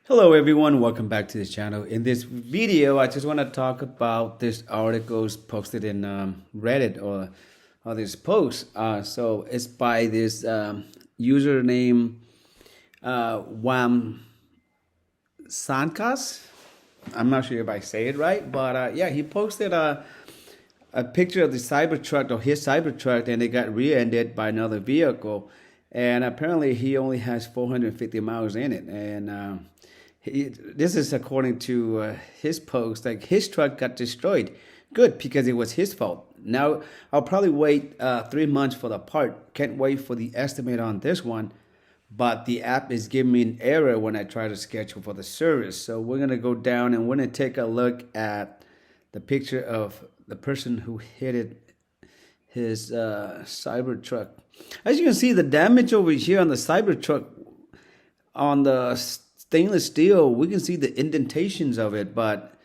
Hello everyone, welcome back to the channel. In this video, I just want to talk about this articles posted in Reddit or this post. So it's by this username Wam Sankas. I'm not sure if I say it right, but yeah, he posted a picture of the Cybertruck or his Cybertruck, and it got rear-ended by another vehicle. And apparently, he only has 450 miles in it, and this is according to his post. Like his truck got destroyed. Good, because it was his fault. Now I'll probably wait 3 months for the part. Can't wait for the estimate on this one. But the app is giving me an error when I try to schedule for the service. So we're gonna go down and we're gonna take a look at the picture of the person who hit his Cybertruck. As you can see, the damage over here on the Cybertruck on the stainless steel, we can see the indentations of it, but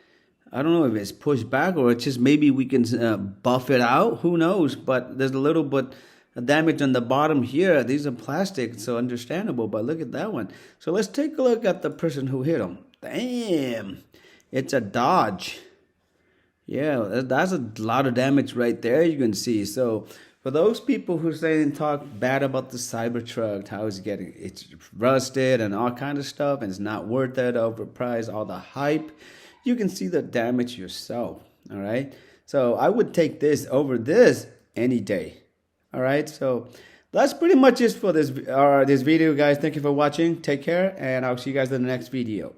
I don't know if it's pushed back or it's just maybe we can buff it out. Who knows? But there's a little bit of damage on the bottom here. These are plastic, so understandable, but look at that one. So let's take a look at the person who hit him. Damn, it's a Dodge. Yeah, that's a lot of damage right there, you can see. So for those people who say and talk bad about the Cybertruck, how it's rusted and all kind of stuff, and it's not worth it, overpriced, all the hype, you can see the damage yourself. All right, so I would take this over this any day. All right, so that's pretty much it for this video, guys. Thank you for watching. Take care, and I'll see you guys in the next video.